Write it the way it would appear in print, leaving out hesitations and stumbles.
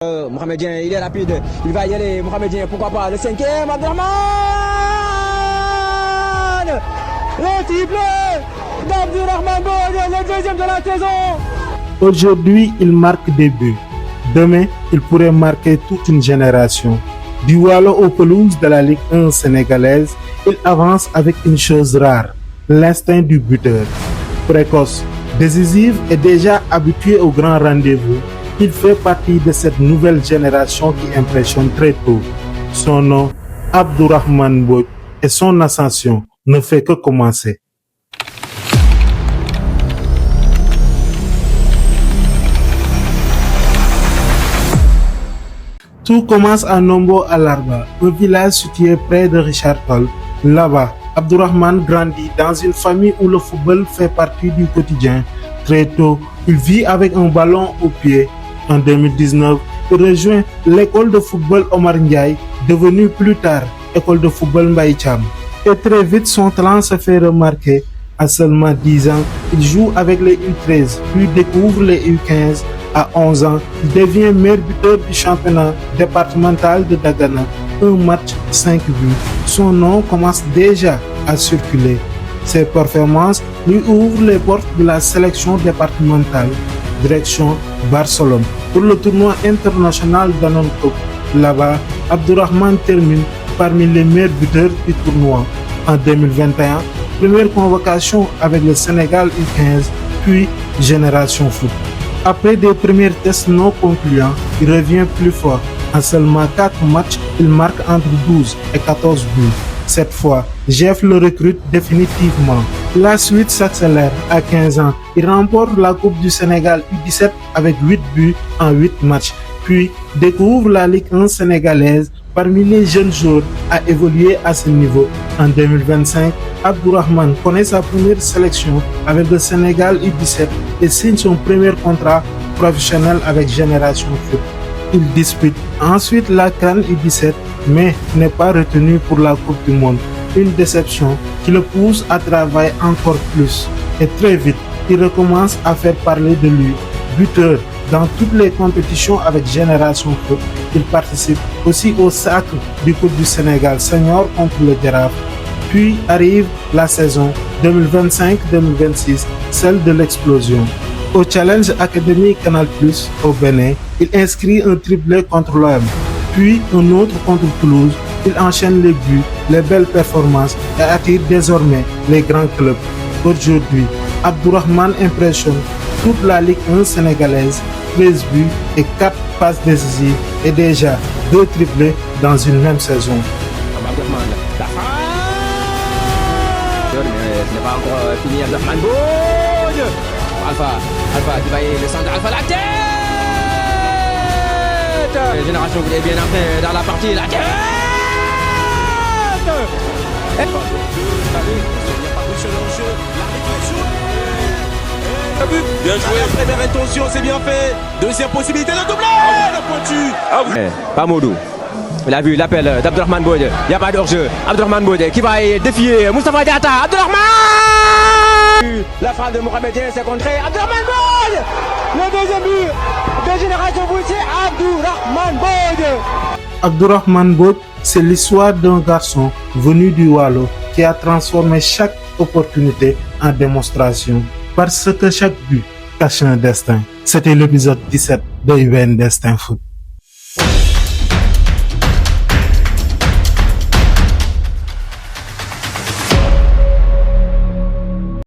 Mohamedien, il est rapide, il va y aller, Mohamedien, pourquoi pas, le cinquième, Abderrahmane, le triplé d'Abderrahmane Boye, le deuxième de la saison. Aujourd'hui, il marque des buts. Demain, il pourrait marquer toute une génération. Du Waalo aux pelouses de la Ligue 1 sénégalaise, il avance avec une chose rare, l'instinct du buteur. Précoce, décisif et déjà habitué aux grands rendez-vous, il fait partie de cette nouvelle génération qui impressionne très tôt. Son nom, Abderrahmane Boye, et son ascension ne fait que commencer. Tout commence à Nombo Alarba, un village situé près de Richard Toll. Là-bas, Abderrahmane grandit dans une famille où le football fait partie du quotidien. Très tôt, il vit avec un ballon au pied. En 2019, il rejoint l'école de football Omar Ndiaye, devenue plus tard école de football Mbaye Thiam. Et très vite, son talent se fait remarquer. À seulement 10 ans, il joue avec les U13, puis découvre les U15. À 11 ans, il devient meilleur buteur du championnat départemental de Dagana. Un match, 5 buts. Son nom commence déjà à circuler. Ses performances lui ouvrent les portes de la sélection départementale. Direction Barcelone pour le tournoi international Danone Cup. Là-bas, Abderrahmane termine parmi les meilleurs buteurs du tournoi. En 2021, première convocation avec le Sénégal U15, puis Génération Foot. Après des premiers tests non concluants, il revient plus fort. En seulement 4 matchs, il marque entre 12 et 14 buts. Cette fois, GF le recrute définitivement. La suite s'accélère. À 15 ans, il remporte la Coupe du Sénégal U17 avec 8 buts en 8 matchs. Puis découvre la Ligue 1 sénégalaise. Parmi les jeunes joueurs à évoluer à ce niveau. En 2025, Abderrahmane connaît sa première sélection avec le Sénégal U17 et signe son premier contrat professionnel avec Génération Foot. Il dispute ensuite la CAN U17 mais n'est pas retenu pour la Coupe du Monde. Une déception qui le pousse à travailler encore plus. Et très vite, il recommence à faire parler de lui. Buteur dans toutes les compétitions avec Génération Foot. Il participe aussi au sacre du Coupe du Sénégal senior contre le Jaraaf. Puis arrive la saison 2025-2026, celle de l'explosion. Au Challenge Academy Canal+, au Bénin, il inscrit un triplé contre l'OM, puis un autre contre Toulouse. Il enchaîne les buts, les belles performances et attire désormais les grands clubs. Aujourd'hui, Abderrahmane impressionne toute la Ligue 1 sénégalaise, 13 buts et 4 passes décisives et déjà 2 triplés dans une même saison. Abderrahmane, la frappe. Mais ce n'est pas encore fini, Abderrahmane Boye. Alpha qui va y le centre, Alpha la tête. Génération vous est bien entré dans la partie, la tête. Bien joué, première intention, c'est bien fait. Deuxième possibilité, le doublé, la pointue. Ah oui. Pas Modou. Il a vu l'appel d'Abderrahmane Boye. Il n'y a pas d'hors-jeu. Abderrahmane Boye qui va défier Moustapha Diatta. Abderrahmane. La frappe de Mohamedien, c'est contré. Abderrahmane Boye. Le deuxième but de Génération Foot, c'est Abderrahmane Boye. Abderrahmane Boye, c'est l'histoire d'un garçon venu du Waalo qui a transformé chaque opportunité en démonstration. Parce que chaque but cache un destin. C'était l'épisode 17 de UBN Destin Foot.